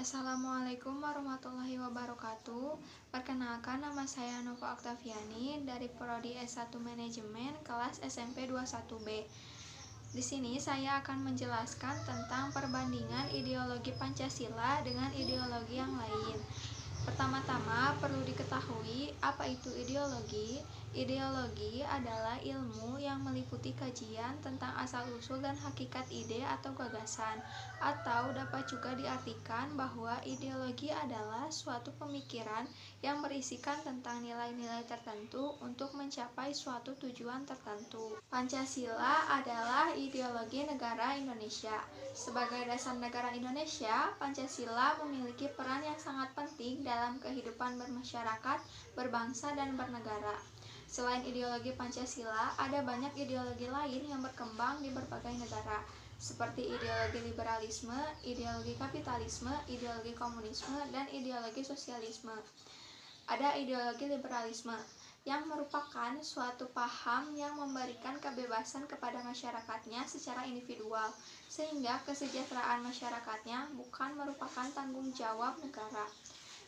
Assalamualaikum warahmatullahi wabarakatuh. Perkenalkan, nama saya Nova Oktaviani dari Prodi S1 Manajemen kelas SMP 21B. Di sini saya akan menjelaskan tentang perbandingan ideologi Pancasila dengan ideologi yang lain. Pertama-tama perlu diketahui apa itu ideologi. Ideologi adalah ilmu yang meliputi kajian tentang asal-usul dan hakikat ide atau gagasan, atau dapat juga diartikan bahwa ideologi adalah suatu pemikiran yang berisikan tentang nilai-nilai tertentu untuk mencapai suatu tujuan tertentu. Pancasila adalah ideologi negara Indonesia. Sebagai dasar negara Indonesia, Pancasila memiliki peran yang sangat penting dalam kehidupan bermasyarakat, berbangsa, dan bernegara. Selain ideologi Pancasila, ada banyak ideologi lain yang berkembang di berbagai negara, seperti ideologi liberalisme, ideologi kapitalisme, ideologi komunisme, dan ideologi sosialisme. Ada ideologi liberalisme, yang merupakan suatu paham yang memberikan kebebasan kepada masyarakatnya secara individual, sehingga kesejahteraan masyarakatnya bukan merupakan tanggung jawab negara.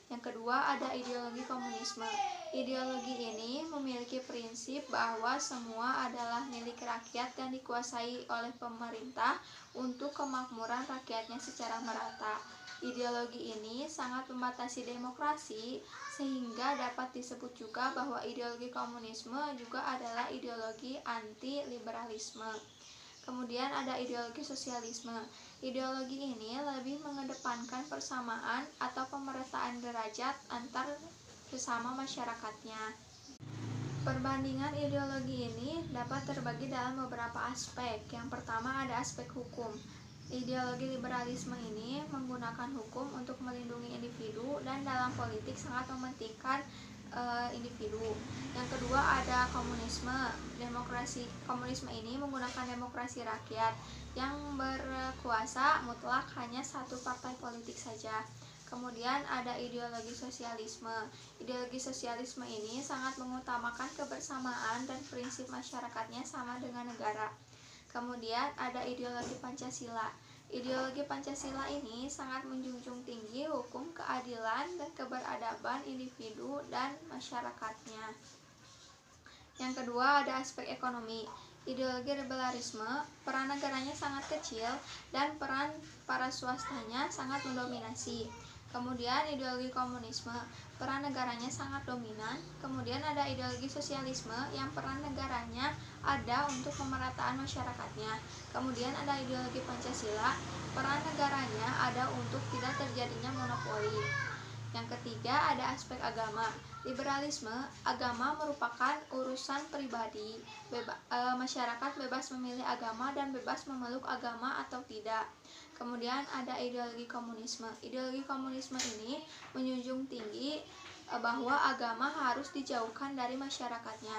Yang kedua, ada ideologi komunisme. Ideologi ini memiliki prinsip bahwa semua adalah milik rakyat dan dikuasai oleh pemerintah untuk kemakmuran rakyatnya secara merata. Ideologi ini sangat membatasi demokrasi, sehingga dapat disebut juga bahwa ideologi komunisme juga adalah ideologi anti-liberalisme. Kemudian ada ideologi sosialisme. Ideologi ini lebih mengedepankan persamaan atau pemerataan derajat antar sesama masyarakatnya. Perbandingan ideologi ini dapat terbagi dalam beberapa aspek. Yang pertama ada aspek hukum. Ideologi liberalisme ini menggunakan hukum untuk melindungi individu dan dalam politik sangat mementingkan individu. Yang kedua ada komunisme. Komunisme ini menggunakan demokrasi rakyat yang berkuasa mutlak hanya satu partai politik saja. Kemudian ada ideologi sosialisme. Ideologi sosialisme ini sangat mengutamakan kebersamaan dan prinsip masyarakatnya sama dengan negara. Kemudian ada ideologi Pancasila. Ideologi Pancasila ini sangat menjunjung tinggi hukum, keadilan, dan keberadaban individu dan masyarakatnya. Yang kedua ada aspek ekonomi. Ideologi liberalisme, peran negaranya sangat kecil dan peran para swastanya sangat mendominasi. Kemudian ideologi komunisme, peran negaranya sangat dominan. Kemudian ada ideologi sosialisme yang peran negaranya ada untuk pemerataan masyarakatnya. Kemudian ada ideologi Pancasila, peran negaranya ada untuk tidak terjadinya monopoli. Yang ketiga ada aspek agama. Liberalisme, agama merupakan urusan pribadi. Masyarakat bebas memilih agama dan bebas memeluk agama atau tidak. Kemudian ada ideologi komunisme. Ideologi komunisme ini menjunjung tinggi bahwa agama harus dijauhkan dari masyarakatnya.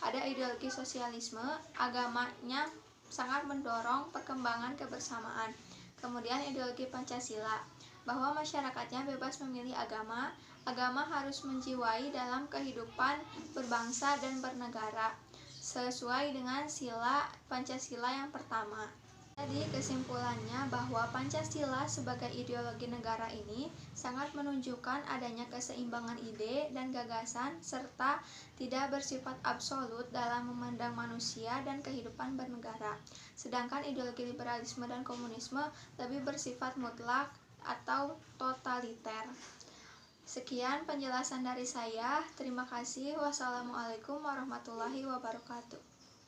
Ada ideologi sosialisme, agamanya sangat mendorong perkembangan kebersamaan. Kemudian ideologi Pancasila, bahwa masyarakatnya bebas memilih agama, agama harus menjiwai dalam kehidupan berbangsa dan bernegara, sesuai dengan sila Pancasila yang pertama. Jadi kesimpulannya bahwa Pancasila sebagai ideologi negara ini sangat menunjukkan adanya keseimbangan ide dan gagasan serta tidak bersifat absolut dalam memandang manusia dan kehidupan bernegara. Sedangkan ideologi liberalisme dan komunisme lebih bersifat mutlak atau totaliter. Sekian penjelasan dari saya. Terima kasih. Wassalamualaikum warahmatullahi wabarakatuh.